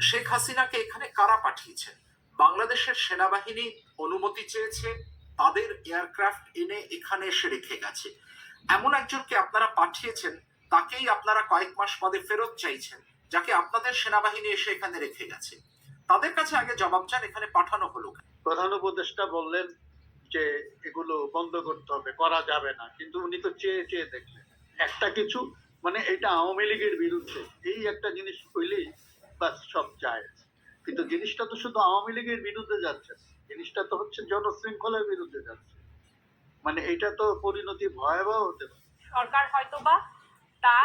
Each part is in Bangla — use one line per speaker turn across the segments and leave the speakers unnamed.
শেখ হাসিনাকে এখানে কারা পাঠিয়েছেন? বাংলাদেশের সেনাবাহিনী অনুমতি চেয়েছে, তাদের এয়ারক্রাফট এনে এখানে এসে রেখে গেছে। এমন একজনকে আপনারা পাঠিয়েছেন, তাকেই আপনারা কয়েক মাস বাদে ফেরত চাইছেন, যাকে আপনাদের সেনাবাহিনী এসে এখানে রেখে গেছে। তাদের কাছে আগে জবাব চান, এখানে পাঠানো হলো কেন?
প্রধান উপদেষ্টা বললেন যে এগুলো বন্ধ করতে হবে, করা যাবে না, কিন্তু উনি তো চেয়ে চেয়ে দেখলেন একটা কিছু, মানে এটা আওয়ামী লীগের বিরুদ্ধে, এই একটা জিনিস হইলেই বাস সব যায়। কিন্তু জিনিসটা তো শুধু আওয়ামী লীগের বিরুদ্ধে যাচ্ছে, জিনিসটা তো হচ্ছে জনশৃঙ্খলার বিরুদ্ধে যাচ্ছে। মানে এটা তো পরিণতি ভয়াবহ হতে পারে।
সরকার হয়তোবা তা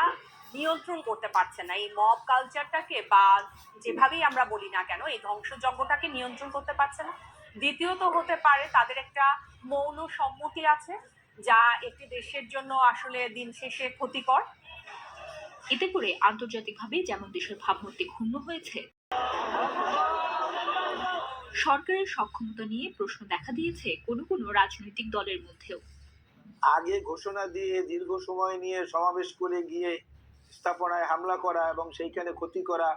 নিয়ন্ত্রণ করতে পারছে না, এই মব কালচারটাকে বা যেভাবেই আমরা বলি না কেন এই ধ্বংসযজ্ঞটাকে নিয়ন্ত্রণ করতে পারছে না। দ্বিতীয়ত হতে পারে তাদের একটা মৌন সম্মতি আছে, যা একটি দেশের জন্য আসলে দিন শেষে ক্ষতিকর।
এতে করে আন্তর্জাতিকভাবে যেমন দেশের ভাবমূর্তি ক্ষুণ্ণ হয়েছে, সরকারের সক্ষমতা নিয়ে প্রশ্ন দেখা দিয়েছে কোনো কোনো রাজনৈতিক দলের মধ্যেও।
আগে ঘোষণা দিয়ে দীর্ঘ সময় নিয়ে সমাবেশ করে গিয়ে স্থাপনায় হামলা করা এবং সেইখানে ক্ষতি করা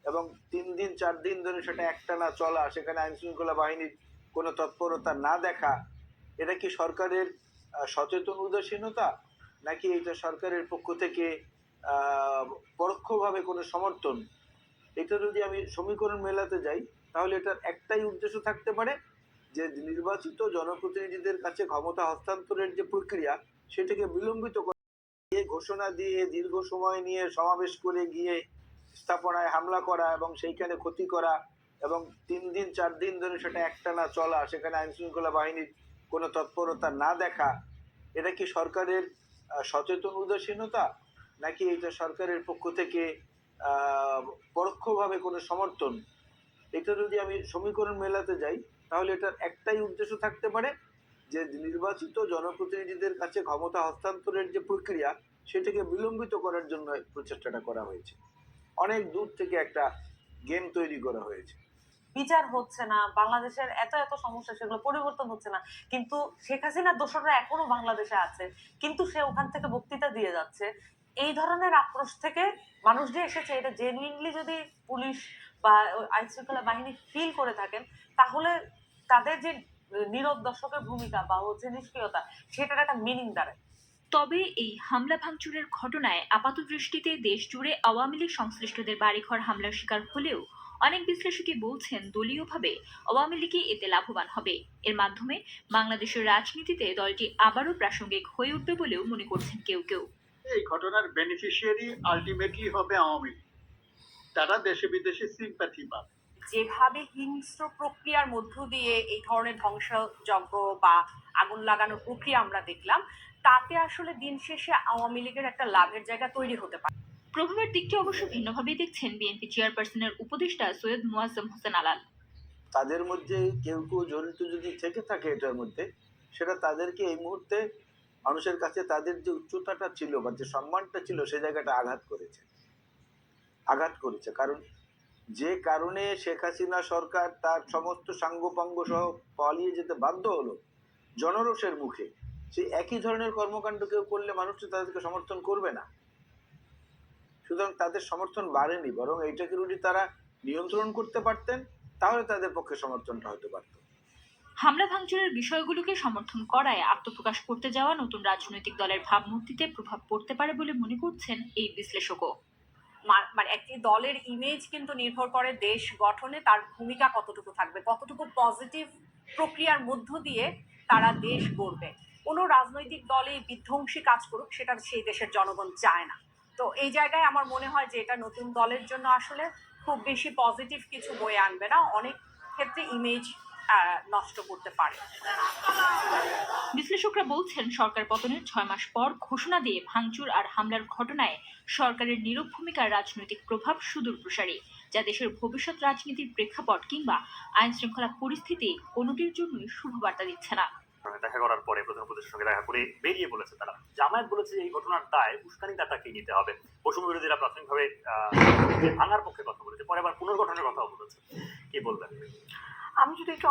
এবং 3 দিন 4 দিন ধরে সেটা একটানা চলা, সেখানে আইন শৃঙ্খলা বাহিনীর কোনো তৎপরতা না দেখা, এটা কি সরকারের সচেতন উদাসীনতা, নাকি এটা সরকারের পক্ষ থেকে পরোক্ষভাবে কোনো সমর্থন? এটা যদি আমি সমীকরণ মেলাতে যাই, তাহলে এটার একটাই উদ্দেশ্য থাকতে পারে, যে নির্বাচিত জনপ্রতিনিধিদের কাছে ক্ষমতা হস্তান্তরের যে প্রক্রিয়া, সেটাকে বিলম্বিত করা। ঘোষণা দিয়ে দীর্ঘ সময় নিয়ে সমাবেশ করে গিয়ে স্থাপনায় হামলা করা এবং সেইখানে ক্ষতি করা এবং 3 দিন 4 দিন ধরে সেটা একটানা চলা, সেখানে আইন শৃঙ্খলা বাহিনীর কোনো তৎপরতা না দেখা, এটা কি সরকারের সচেতন উদাসীনতা, নাকি এটা সরকারের পক্ষ থেকে পরোক্ষভাবে কোনো সমর্থন? এটা যদি আমি সমীকরণ মেলাতে যাই, তাহলে এটার একটাই উদ্দেশ্য থাকতে পারে, যে নির্বাচিত জনপ্রতিনিধিদের কাছে ক্ষমতা হস্তান্তরের যে প্রক্রিয়া, সেটাকে বিলম্বিত করার জন্য প্রচেষ্টাটা করা হয়েছে। অনেক দূর থেকে একটা গেম তৈরি করা হয়েছে।
বিচার হচ্ছে না, বাংলাদেশের এত এত সমস্যা, সেগুলো পরিবর্তন হচ্ছে না, কিন্তু শেখ হাসিনার দোসররা এখনো বাংলাদেশে আছে, কিন্তু সে ওখান থেকে বক্তৃতা দিয়ে যাচ্ছে। এই ধরনের আক্রোশ থেকে মানুষ যে এসেছে, এটা জেনুইনলি যদি পুলিশ বা আইন শৃঙ্খলা বাহিনী ফিল করে থাকেন, তাহলে তাদের যে নীরব দর্শকের ভূমিকা বা হচ্ছে নিষ্ক্রিয়তা, সেটার একটা মিনিং দাঁড়ায়।
তবে এই হামলা ভাঙচুরের ঘটনায় আপাতদৃষ্টিতে দেশ জুড়ে আওয়ামী লীগ সংশ্লিষ্টদের বাড়িঘর হামলার শিকার হলেও অনেক বিশ্লেষকই বলছেন দলীয়ভাবে আওয়ামী লীগই এতে লাভবান হবে। এর মাধ্যমে বাংলাদেশের রাজনীতিতে দলটি আবারও প্রাসঙ্গিক হয়ে উঠবে বলেও মনে করছেন কেউ কেউ।
এই ঘটনার বেনিফিশিয়ারি আলটিমেটলি হবে আওয়ামী লীগ, তারা দেশে বিদেশে সিম্প্যাথি পাবে।
যেভাবে হিংস্র প্রক্রিয়ার মধ্য দিয়ে এই ধরনের ধ্বংসযজ্ঞ বা আগুন লাগানোর প্রক্রিয়া আমরা দেখলাম, তাতে আসলে দিন শেষে আওয়ামী লীগের একটা লাভের জায়গা তৈরি হতে পারে।
প্রভাবের দিকটি অবশ্য ভিন্নভাবেই দেখছেন বিএনপি চেয়ারপারসনের উপদেষ্টা সৈয়দ মুয়াজ্জম হোসেন আলাল।
তাদের মধ্যে কেউ কেউ জড়িত যদি থেকে থাকে এটার মধ্যে, সেটা তাদেরকে এই মুহূর্তে মানুষের কাছে তাদের যে উচ্চতাটা ছিল বা যে সম্মানটা ছিল, সে জায়গাটা আঘাত করেছে। কারণ যে কারণে শেখ হাসিনা সরকার তার সমস্ত সাঙ্গপাঙ্গ সহ পালিয়ে যেতে বাধ্য হলো জনরোষের মুখে, সেই একই ধরনের কর্মকাণ্ড কেউ করলে মানুষ তো তাদেরকে সমর্থন করবে না। সুতরাং তাদের সমর্থন বাড়েনি, বরং এইটাকে যদি তারা নিয়ন্ত্রণ করতে পারতেন, তাহলে তাদের পক্ষে সমর্থনটা হতে পারত।
হামলা ভাঙচুরের বিষয়গুলোকে সমর্থন করায় আত্মপ্রকাশ করতে যাওয়া নতুন রাজনৈতিক দলের ভাবমূর্তিতে প্রভাব পড়তে পারে বলে মনে করছেন এই বিশ্লেষকও।
মানে একটি দলের ইমেজ কিন্তু নির্ভর করে দেশ গঠনে তার ভূমিকা কতটুকু থাকবে, কতটুকু পজিটিভ প্রক্রিয়ার মধ্য দিয়ে তারা দেশ গড়বে। কোনো রাজনৈতিক দলে বিধ্বংসী কাজ করুক, সেটা সেই দেশের জনগণ চায় না। তো এই জায়গায় আমার মনে হয় যে এটা নতুন দলের জন্য আসলে খুব বেশি পজিটিভ কিছু বয়ে আনবে না, অনেক ক্ষেত্রে ইমেজ নষ্ট করতে পারে।
বিশ্লেষকরা বলছেন, সরকার পতনের 6 মাস পর ঘোষণা দিয়ে ভাঙচুর আর হামলার ঘটনায় সরকারের নীরব ভূমিকার রাজনৈতিক প্রভাব সুদূর প্রসারী, যা দেশের ভবিষ্যৎ রাজনীতির প্রেক্ষাপট কিংবা আইন শৃঙ্খলা পরিস্থিতি কোনোটির জন্যই শুভবার্তা দিচ্ছে না।
দেখা করার পরে প্রধান উপদেষ্টার সঙ্গে দেখা করে বেরিয়ে বলেছে তারা, জামায়াত বলেছে এই ঘটনার দায় উস্কানি দাতাকে নিতে হবে। বৈষম্য বিরোধীরা প্রাথমিকভাবে ভাঙার পক্ষে কথা বলেছে, পরে আবার পুনর্গঠনের কথাও বলেছে। কি বলবেন?
আমি যদি একটু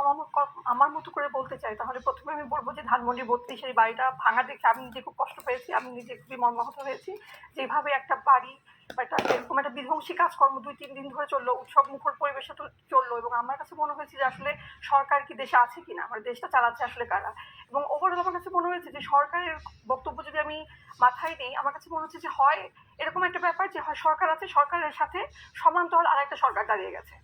আমার মতো করে বলতে চাই, তাহলে প্রথমে আমি বলবো যে ধানমন্ডি 32 এই বাড়িটা ভাঙা দেখে আমি নিজে খুব কষ্ট পেয়েছি, আমি নিজে খুবই মর্মাহত হয়েছি। যেভাবে একটা বাড়ি একটা এরকম একটা বিধ্বংসী কাজকর্ম 2-3 দিন ধরে চললো, উৎসব মুখর পরিবেশে তো চললো, এবং আমার কাছে মনে হয়েছে যে আসলে সরকার কি দেশে আছে কিনা, আমার দেশটা চালাচ্ছে আসলে কারা। এবং ওভারঅল আমার কাছে মনে হয়েছে যে সরকারের বক্তব্য যদি আমি মাথায় নেই, আমার কাছে মনে হচ্ছে যে হয় এরকম একটা ব্যাপার যে হয় সরকার আছে, সরকারের সাথে সমান্তরাল আরেকটা সরকার দাঁড়িয়ে গেছে,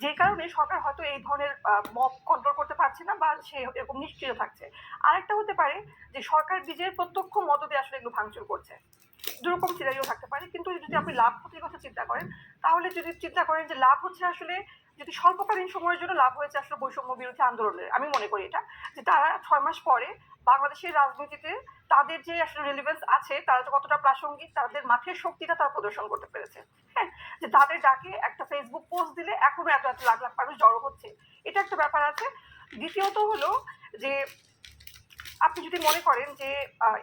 যে কারণে সরকার হয়তো এই ধরনের মব কন্ট্রোল করতে পারছে না বা সে এরকম নিষ্ক্রিয় থাকছে। আরেকটা হতে পারে যে সরকার নিজের প্রত্যক্ষ মদতে আসলে এগুলো ভাঙচুর করছে। দুরকম সিনারিও থাকতে পারে। কিন্তু যদি আপনি লাভ ক্ষতির কথা চিন্তা করেন, তাহলে যদি চিন্তা করেন যে লাভ হচ্ছে আসলে, যদি স্বল্পকালীন সময়ের জন্য লাভ হয়েছে আসলে বৈষম্য বিরোধী আন্দোলনের, আমি মনে করি এটা যে তারা 6 মাস পরে বাংলাদেশের রাজনীতিতে তাদের যে আসলে রেলিভেন্স আছে, তারা যে কতটা প্রাসঙ্গিক, তাদের মাঠের শক্তিটা তারা প্রদর্শন করতে পেরেছে। হ্যাঁ, যে তাদের ডাকে একটা ফেসবুক পোস্ট দিলে এখনো এত এত লাখ লাখ মানুষ জড়ো হচ্ছে, এটা একটা ব্যাপার আছে। দ্বিতীয়ত হলো যে আপনি যদি মনে করেন যে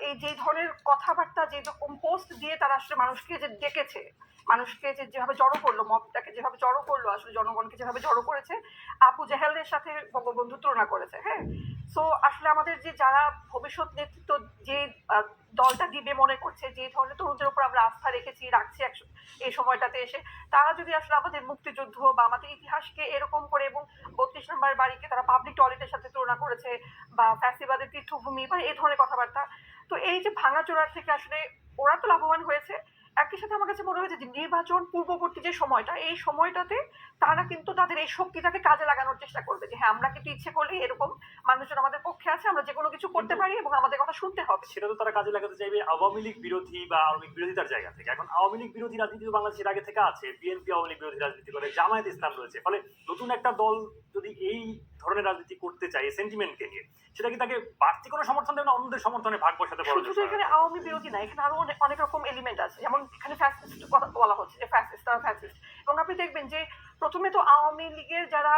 এই যে ধরনের কথাবার্তা, যে রকম পোস্ট দিয়ে তারা আসলে মানুষকে যে ডেকেছে, মানুষকে যে যেভাবে জড়ো করলো, মবটাকে যেভাবে জড়ো করলো, আসলে জনগণকে যেভাবে জড়ো করেছে, আবু জাহেলের সাথে বঙ্গবন্ধু তুলনা করেছে। হ্যাঁ, সো আসলে আমাদের যে যারা ভবিষ্যৎ নেতৃত্ব যে দলটা দিবে মনে করছে, যে ধরনের তরুণদের উপর আমরা আস্থা রাখছি এই সময়টাতে এসে, তারা যদি আসলে আমাদের মুক্তিযুদ্ধ বা আমাদের ইতিহাসকে এরকম করে, এবং 32 নম্বর বাড়িকে তারা পাবলিক টয়লেটের সাথে তুলনা করেছে, বা ফ্যাসিবাদের তীর্থভূমি বা এই ধরনের কথাবার্তা, তো এই যে ভাঙাচোরার থেকে আসলে ওরা তো লাভবান হয়েছে। একই সাথে আমার কাছে মনে হয়েছে যে নির্বাচন পূর্ববর্তী যে সময়টা, এই সময়টাতে তারা কিন্তু তাদের এই শক্তিটাকে কাজে লাগানোর চেষ্টা করবে, যে হ্যাঁ আমরা কিন্তু ইচ্ছে করলে এরকম মানুষজন আমাদের পক্ষে আছে, আমরা যে কোনো কিছু করতে পারি এবং আমাদের কথা শুনতে হবে।
সেটা তো তারা কাজে লাগাতে চাইবে আওয়ামী লীগ বিরোধী বা আওয়ামী লীগ বিরোধিতার জায়গা থেকে। এখন আওয়ামী লীগ বিরোধী রাজনীতি তো বাংলাদেশের আগে থেকে আছে, বিএনপি আওয়ামী লীগ বিরোধী রাজনীতি করে, জামায়াত ইসলাম রয়েছে। ফলে নতুন একটা দল যদি এই ধরনের রাজনীতি করতে চায় সেন্টিমেন্টকে নিয়ে, সেটা কি তাকে বাড়তি কোনো সমর্থন দেবে না অন্যদের সমর্থনে ভাগ বসাতে পারবে?
শুধু এখানে আওয়ামী বিরোধী না, এখানে আরো অনেক রকম এলিমেন্ট আছে। যেমন এখানে ফ্যাসিস্ট কথা বলা হচ্ছে, যে ফ্যাসিস্ট, তারা ফ্যাসিস্ট। এবং আপনি দেখবেন যে প্রথমে তো আওয়ামী লীগের যারা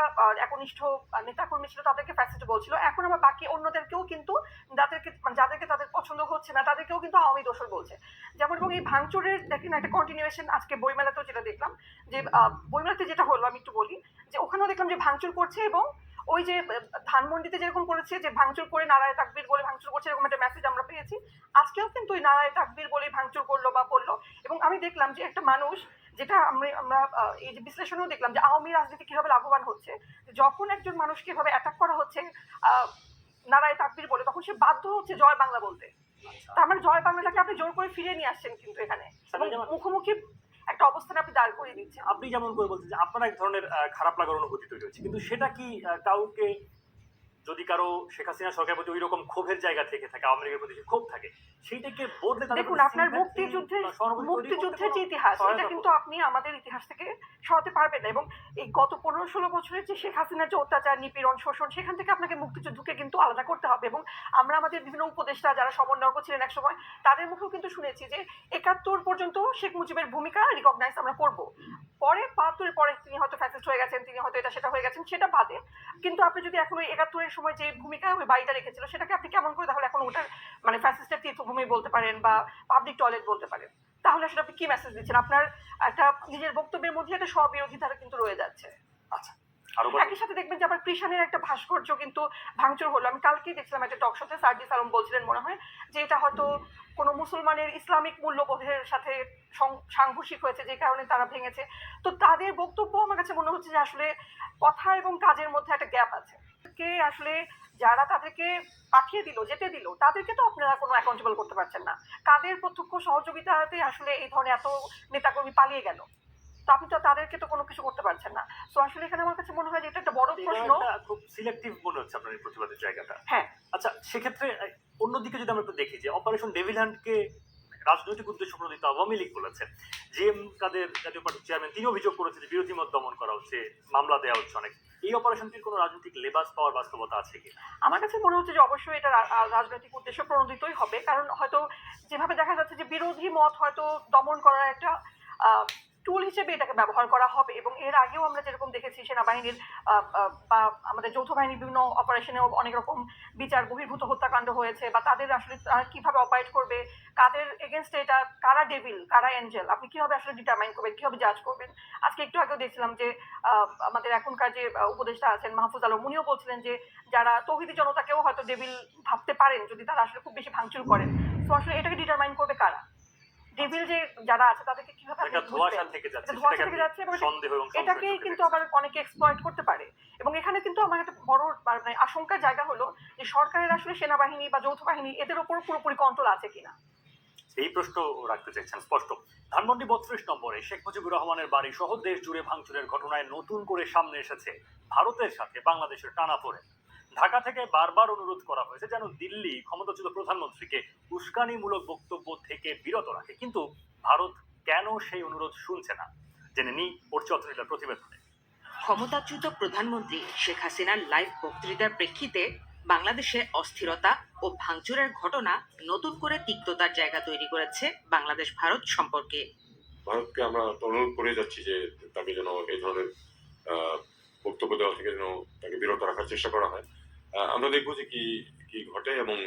একনিষ্ঠ নেতাকর্মী ছিল তাদেরকে ফ্যাসিস্ট বলছিল, এখন আবার বাকি অন্যদেরকেও কিন্তু যাদেরকে তাদের পছন্দ হচ্ছে না তাদেরকেও কিন্তু আওয়ামী দোসর বলছে। যেমন, এবং এই ভাঙচুরের দেখেন একটা কন্টিনিউয়েশন আজকে বইমেলাতেও যেটা দেখলাম, যে বইমেলাতে যেটা হলো আমি একটু বলি, যে ওখানেও দেখলাম যে ভাঙচুর করছে, এবং ওই যে ধানমন্ডিতে যেরকম করেছে যে ভাঙচুর করে নারায়ে তাকবীর বলে ভাঙচুর করছে, এরকম একটা মেসেজ আমরা পেয়েছি। আজকেও কিন্তু ওই নারায়ে তাকবীর বলে ভাঙচুর করলো বা বললো। এবং আমি দেখলাম যে একটা মানুষ, যেটা আমরা এই যে বিশ্লেষণেও দেখলাম যে আওয়ামী রাজনীতি কিভাবে লাভবান হচ্ছে, যখন একজন মানুষকে এভাবে অ্যাটাক করা হচ্ছে নারায়ে তাকবীর বলে, তখন সে বাধ্য হচ্ছে জয় বাংলা বলতে। তার মানে জয় বাংলাটাকে আপনি জোর করে ফিরিয়ে নিয়ে আসছেন কিন্তু এখানে, মুখোমুখি একটা অবস্থানে আপনি দাঁড় করিয়ে দিচ্ছেন।
আপনি যেমন করে বলছেন যে আপনার এক ধরনের খারাপ লাগার অনুভূতি তৈরি হচ্ছে, কিন্তু সেটা কি কাউকে, যদি কারো শেখ হাসিনা সরকারের প্রতি ওই রকম ক্ষোভের জায়গা থেকে থাকে, আওয়ামী লীগের প্রতি ক্ষোভ থাকে, সেইটাকে বদলে
দেখুন, আপনার মুক্তিযুদ্ধের যে ইতিহাস, এটা কিন্তু আপনি আমাদের ইতিহাস থেকে সরাতে পারবেন না। এবং এই গত 15-16 বছরের যে শেখ হাসিনার যে অত্যাচার, নিপীড়ন, শোষণ, সেখান থেকে আপনাকে মুক্তিযুদ্ধকে কিন্তু আলাদা করতে হবে। এবং আমরা আমাদের বিভিন্ন উপদেষ্টা যারা সমন্বয়ক ছিলেন এক সময়, তাদের মুখেও কিন্তু শুনেছি যে 71 পর্যন্ত শেখ মুজিবের ভূমিকা রিকগনাইজ আমরা করব। পরে 72-এর পরে তিনি হয়তো ফ্যাসিস্ট হয়ে গেছেন, তিনি হয়তো এটা সেটা হয়ে গেছেন, সেটা বাদে। কিন্তু আপনি যদি এখন ওই 71-এর সময় যে ভূমিকা ওই বাড়িটা রেখেছিল, সেটাকে আপনি কেমন করে তাহলে এখন ওটার মানে ফ্যাসিস্টের তীর্থভূমি বলতে পারেন বা পাবলিক টয়লেট বলতে পারেন? তাহলে আসলে আপনি কি মেসেজ দিচ্ছেন? আপনার একটা নিজের বক্তব্যের মধ্যে একটা স্ববিরোধিতা কিন্তু রয়ে যাচ্ছে।
আচ্ছা, আরো
একই সাথে দেখবেন যে আবার কৃষাণের একটা ভাস্কর্য কিন্তু ভাঙচুর হলো। আমি কালকেই দেখছিলাম একটা টক শোতে, সার্জিস আলম বলছিলেন মনে হয় যে এটা হয়তো কোনো মুসলমানের ইসলামিক মূল্যবোধের সাথে সাংঘর্ষিক হয়েছে, যে কারণে তারা ভেঙেছে। তো তাদের বক্তব্য আমার কাছে মনে হচ্ছে যে আসলে কথা এবং কাজের মধ্যে একটা গ্যাপ আছে। কে আসলে যারা তাদেরকে পাঠিয়ে দিল, যেতে দিল, তাদেরকে তো আপনারা কোনো অ্যাকাউন্টেবল করতে পারছেন না। কাদের প্রত্যক্ষ সহযোগিতাতে আসলে এই ধরনের এত নেতাকর্মী পালিয়ে গেল, তো আপনি তো তাদেরকে তো কোনো কিছু করতে পারছেন না। তো আসলে এখানে আমার কাছে মনে হয় যে এটা একটা বড় প্রশ্ন।
খুব সিলেক্টিভ মনে হচ্ছে আপনার এই প্রতিবাদের জায়গাটা।
হ্যাঁ,
আচ্ছা, সেক্ষেত্রে অন্যদিকে যদি আমরা একটু দেখি যে অপারেশন ডেভিল হ্যান্ডকে রাজনৈতিক উদ্দেশ্য প্রণোদিত আওয়ামী লীগ বলেছে, জিএম কাদের জাতীয় পার্টির চেয়ারম্যান তিনি অভিযোগ করেছেন যে বিরোধী মত দমন করা হচ্ছে, মামলা দেওয়া হচ্ছে অনেক। এই অপারেশনটির কোনো রাজনৈতিক লেবাস পাওয়ার বাস্তবতা আছে কি?
আমার কাছে মনে হচ্ছে যে অবশ্যই এটা রাজনৈতিক উদ্দেশ্য প্রণোদিতই হবে। কারণ হয়তো যেভাবে দেখা যাচ্ছে যে বিরোধী মত হয়তো দমন করার একটা টুল হিসেবে এটাকে ব্যবহার করা হবে। এবং এর আগেও আমরা যেরকম দেখেছি সেনাবাহিনীর বা আমাদের যৌথ বাহিনীর বিভিন্ন অপারেশনেও অনেক রকম বিচার বহির্ভূত হত্যাকাণ্ড হয়েছে, বা তাদের আসলে তারা কীভাবে অপারেট করবে, কাদের এগেনস্টে এটা, কারা ডেভিল কারা এঞ্জেল, আপনি কীভাবে আসলে ডিটারমাইন করবেন, কীভাবে জাজ করবেন। আজকে একটু আগেও দেখছিলাম যে আমাদের এখনকার যে উপদেষ্টা আছেন মাহফুজ আলম, উনিও বলছিলেন যে যারা তৌহিদি জনতাকেও হয়তো ডেভিল ভাবতে পারেন যদি তারা আসলে খুব বেশি ভাঙচুর করেন। তো আসলে এটাকে ডিটারমাইন করবে কারা? ডেভিল যে যারা আছে তাদেরকে কিভাবে আপনি
একটা ধোঁয়াশা
বুঝবেন?
থেকে যাচ্ছে,
একটা ধোঁয়াশা
সেটাকে
থেকে যাচ্ছে এবং
আপনি সন্দেহ এবং সংশয়ের
এটাকেই
চোখে
কিন্তু
দেখছেন।
আবার অনেকে এক্সপ্লয়েট করতে পারে। এবং এখানে কিন্তু আমার একটা বড় মানে আশঙ্কার জায়গা হলো যে সরকারের আসলে সেনাবাহিনী বা যৌথ বাহিনী এদের উপর পুরোপুরি কন্ট্রোল আছে কিনা।
এই প্রশ্ন রাখতে চাইছেন স্পষ্ট। ধানমন্ডি ৩২ নম্বরে শেখ মুজিবুর রহমানের বাড়ি সহ দেশ জুড়ে ভাঙচুরের ঘটনায় নতুন করে সামনে এসেছে ভারতের সাথে বাংলাদেশের টানাপোড়েন। ঢাকা থেকে বারবার অনুরোধ করা হয়েছে যেন দিল্লি ক্ষমতাচ্যুত প্রধানমন্ত্রীকে উস্কানিমূলক বক্তব্য থেকে বিরত রাখে, কিন্তু ভারত কেন সেই অনুরোধ শুনছে না, জেনে নিই অর্চত্রিলার প্রতিবেদনে।
ক্ষমতাচ্যুত প্রধানমন্ত্রী শেখ হাসিনার লাইভ বক্তৃতার প্রেক্ষিতে বাংলাদেশে অস্থিরতা ও ভাঙচুরের ঘটনা নতুন করে তিক্ততার জায়গা তৈরি করেছে বাংলাদেশ ভারত সম্পর্কে।
ভারতকে আমরা অনুরোধ করে যাচ্ছি যে তাকে যেন এই ধরনের বক্তব্য দেওয়া থেকে যেন তাকে বিরত রাখার চেষ্টা করা হয়। আমরা দেখবো যে কি কি ঘটে এবং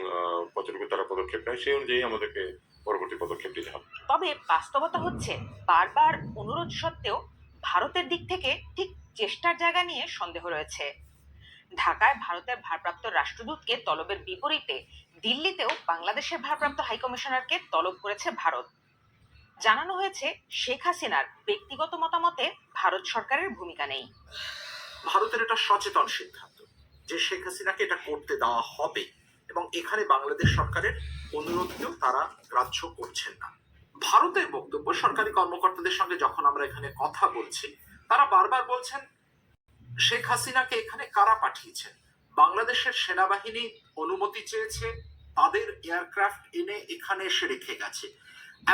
কতটুকু তারা পদক্ষেপ নেয়, সেই অনুযায়ী আমাদেরকে পরবর্তী পদক্ষেপ নিতে হবে।
তবে বাস্তবতা হচ্ছে বারবার অনুরোধ সত্ত্বেও ভারতের দিক থেকে ঠিক চেষ্টার জায়গা নিয়ে সন্দেহ রয়েছে। ঢাকায় ভারতের ভারপ্রাপ্ত রাষ্ট্রদূতকে তলবের বিপরীতে দিল্লিতেও বাংলাদেশের ভারপ্রাপ্ত হাইকমিশনারকে তলব করেছে ভারত। জানানো হয়েছে শেখ হাসিনার ব্যক্তিগত মতামতে ভারত সরকারের ভূমিকা নেই।
ভারতের এটা সচেতন সিদ্ধান্ত যে শেখ হাসিনাকে এটা করতে দেওয়া হবে এবং এখানে বাংলাদেশ সরকারের অনুরোধকেও তারা গ্রাহ্য করছেন না। ভারতের বক্তব্য, সরকারি কর্মকর্তাদের সঙ্গে যখন আমরা এখানে কথা বলছি তারা বারবার বলছেন শেখ হাসিনাকে এখানে কারা পাঠিয়েছেন। বাংলাদেশের সেনাবাহিনী অনুমতি চেয়েছে, তাদের এয়ারক্রাফট এনে এখানে এসে রেখে গেছে।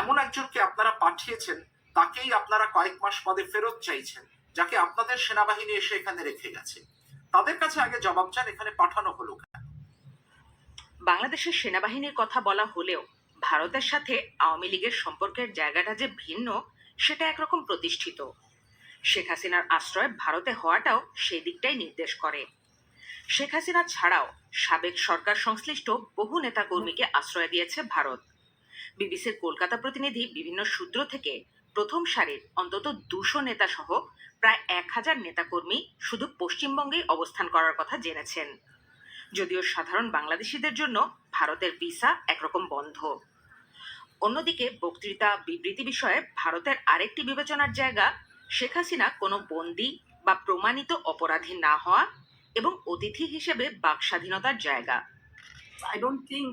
এমন একজনকে আপনারা পাঠিয়েছেন, তাকেই আপনারা কয়েক মাস বাদে ফেরত চাইছেন, যাকে আপনাদের সেনাবাহিনী এসে এখানে রেখে গেছে। তাদের কাছে আগে জবাব চান এখানে পাঠানো হলো কেন।
বাংলাদেশের সেনাবাহিনীর কথা বলা হলেও ভারতের সাথে আওয়ামী লীগের সম্পর্কের জায়গাটা যে ভিন্ন সেটা একরকম প্রতিষ্ঠিত। শেখ হাসিনার আশ্রয় ভারতে হওয়াটাও সেই দিকটাই নির্দেশ করে। শেখ হাসিনা ছাড়াও সাবেক সরকার সংশ্লিষ্ট বহু নেতাকর্মীকে আশ্রয় দিয়েছে ভারত। বিবিসির কলকাতা প্রতিনিধি বিভিন্ন সূত্র থেকে প্রথম সারির অন্তত ২০০ নেতা সহ প্রায় ১,০০০ নেতাকর্মী শুধু পশ্চিমবঙ্গেই অবস্থান করার কথা জেনেছেন। যদিও সাধারণ বাংলাদেশিদের জন্য ভারতের ভিসা একরকম বন্ধ। অন্যদিকে বক্তৃতা বিবৃতি বিষয়ে ভারতের আরেকটি বিবেচনার জায়গা শেখ হাসিনা কোনো বন্দী বা প্রমাণিত অপরাধী না হওয়া এবং অতিথি হিসেবে বাক স্বাধীনতার জায়গা।
I don't think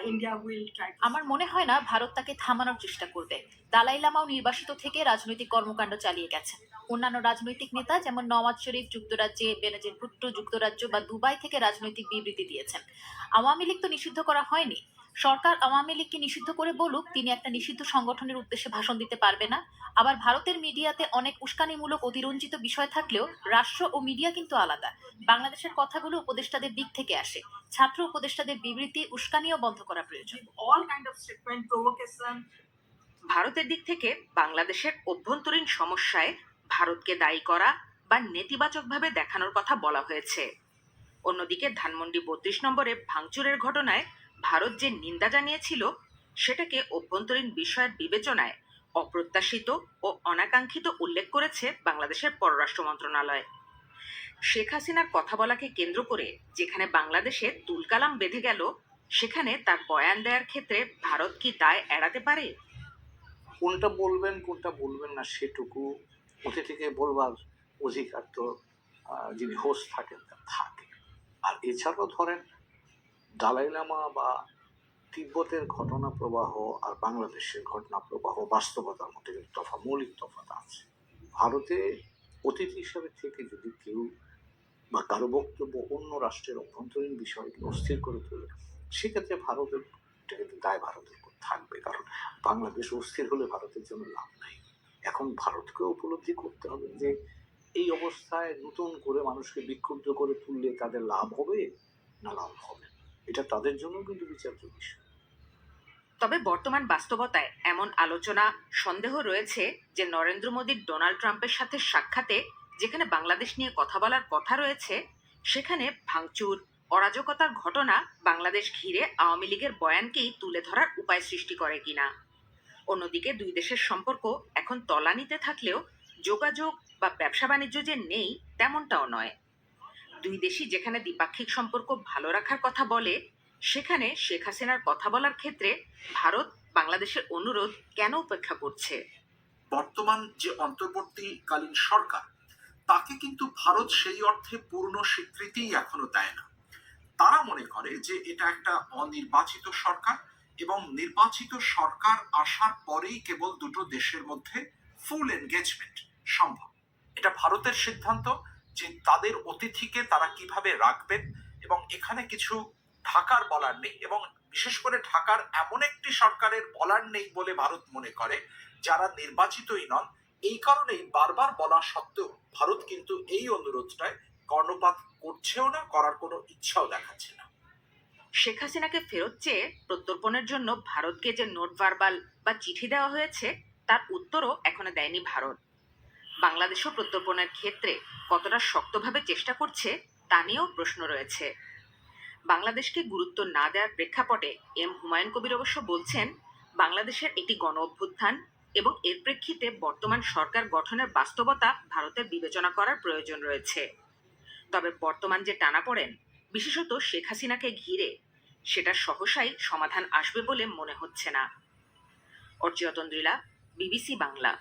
India will try to.
আমার মনে হয় না ভারত তাকে থামানোর চেষ্টা করবে। দালাই লামাও নির্বাসিত থেকে রাজনৈতিক কর্মকাণ্ড চালিয়ে গেছেন। অন্যান্য রাজনৈতিক নেতা যেমন নওয়াজ শরীফ যুক্তরাজ্যে, বেনজির ভুট্টো যুক্তরাজ্য বা দুবাই থেকে রাজনৈতিক বিবৃতি দিয়েছেন। আওয়ামী লীগ তো নিষিদ্ধ করা হয়নি। সরকার আওয়ামী লীগকে নিষিদ্ধ করে বলুক তিনি একটা নিষিদ্ধ সংগঠনের উদ্দেশ্যে ভাষণ দিতে পারবে না। আবার ভারতের মিডিয়াতে অনেক উস্কানিমূলক অতিরঞ্জিত বিষয় থাকলেও রাষ্ট্র ও মিডিয়া কিন্তু আলাদা। বাংলাদেশের কথাগুলো উপদেষ্টাদের দিক থেকে আসে। ছাত্র উপদেষ্টাদের বিবৃতি উস্কানিও বন্ধ করা প্রয়োজন।
All kind of statement, provocation.
ভারতের দিক থেকে বাংলাদেশের অভ্যন্তরীণ সমস্যায় ভারতকে দায়ী করা বা নেতিবাচকভাবে দেখানোর কথা বলা হয়েছে। অন্যদিকে ধানমন্ডি ৩২ নম্বরে ভাঙচুরের ঘটনায় ভারত যে নিন্দা জানিয়েছিল সেটাকে অভ্যন্তরীণ বিষয়ের বিবেচনায় অপ্রত্যাশিত ও অনাকাঙ্ক্ষিত উল্লেখ করেছে বাংলাদেশের পররাষ্ট্র মন্ত্রণালয়। শেখ হাসিনার কথা বলাকে কেন্দ্র করে যেখানে বাংলাদেশে তুলকালাম বেঁধে গেল, সেখানে তার বয়ান দেওয়ার ক্ষেত্রে ভারত কি দায় এড়াতে পারে?
কোনটা বলবেন কোনটা বলবেন না সেটুকু অতিথিকে বলবার অধিকার তো যিনি হোস্ট থাকেন তার থাকে। আর এছাড়াও ধরেন দালাই লামা বা তিব্বতের ঘটনা প্রবাহ আর বাংলাদেশের ঘটনা প্রবাহ বাস্তবতার মধ্যে কিন্তু মৌলিক তফাৎ আছে। ভারতে অতিথি হিসাবে থেকে যদি কেউ বা কারো বক্তব্য অন্য রাষ্ট্রের অভ্যন্তরীণ বিষয়কে অস্থির করে তোলে, সেক্ষেত্রে ভারতের কিন্তু দায় ভারতের উপর থাকবে। কারণ বাংলাদেশ অস্থির হলে ভারতের জন্য লাভ নাই। এখন ভারতকে উপলব্ধি করতে হবে যে এই অবস্থায় নতুন করে মানুষকে বিক্ষুব্ধ করে তুললে তাদের লাভ হবে না লাভ হবে, এটা তাদের জন্য কিন্তু বিচার্য বিষয়।
তবে বর্তমান বাস্তবতায় এমন আলোচনা সন্দেহ রয়েছে যে নরেন্দ্র মোদীর ডোনাল্ড ট্রাম্পের সাথে সাক্ষাতে যেখানে বাংলাদেশ নিয়ে কথা বলার কথা রয়েছে, সেখানে ভাঙচুর অরাজকতার ঘটনা বাংলাদেশ ঘিরে আওয়ামী লীগের বয়ানকেই তুলে ধরার উপায় সৃষ্টি করে কিনা। অন্যদিকে দুই দেশের সম্পর্ক এখন তলানিতে থাকলেও যোগাযোগ বা ব্যবসা বাণিজ্য যে নেই তেমনটাও নয়। দুই দেশই যেখানে দ্বিপাক্ষিক সম্পর্ক ভালো রাখার কথা বলে, সেখানে শেখ হাসিনার কথা বলার ক্ষেত্রে ভারত বাংলাদেশের অনুরোধ কেন উপেক্ষা করছে?
বর্তমান যে অন্তর্বর্তীকালীন সরকার, তাকে কিন্তু ভারত সেই অর্থে পূর্ণ স্বীকৃতি এখনো দেয় না। তারা মনে করে যে এটা একটা অনির্বাচিত সরকার, এবং নির্বাচিত সরকার আসার পরেই কেবল দুটো দেশের মধ্যে ফুল এনগেজমেন্ট সম্ভব। এটা ভারতের সিদ্ধান্ত যে তাদের অতিথিকে তারা কিভাবে রাখবেন, এবং এখানে কিছু ঢাকার বলার নেই, এবং বিশেষ করে ঢাকার এমন একটি সরকারের বলার নেই বলে ভারত মনে করে যারা নির্বাচিতই নন। এই কারণেই বারবার বলা সত্ত্বেও ভারত কিন্তু এই অনুরোধটায় কর্ণপাত করছেও না, করার কোনো ইচ্ছাও দেখাচ্ছে না।
শেখ হাসিনাকে ফেরত চেয়ে প্রত্যর্পণের জন্য ভারতকে যে নোট ভার্বাল বা চিঠি দেওয়া হয়েছে তার উত্তরও এখনো দেয়নি ভারত। বাংলাদেশও প্রত্যর্পণের ক্ষেত্রে কতটা শক্তভাবে চেষ্টা করছে তা নিয়েও প্রশ্ন রয়েছে। বাংলাদেশকে গুরুত্ব না দেওয়ার প্রেক্ষাপটে এম হুমায়ুন কবির অবশ্য বলছেন, বাংলাদেশের একটি গণ অভ্যুত্থান এবং এর প্রেক্ষিতে বর্তমান সরকার গঠনের বাস্তবতা ভারতের বিবেচনা করার প্রয়োজন রয়েছে। তবে বর্তমান যে টানাপোড়েন, বিশেষত শেখ হাসিনাকে ঘিরে, সেটা সহসাই সমাধান আসবে বলে মনে হচ্ছে না। অর্চিয়া তন্দ্রিলা, বিবিসি বাংলা।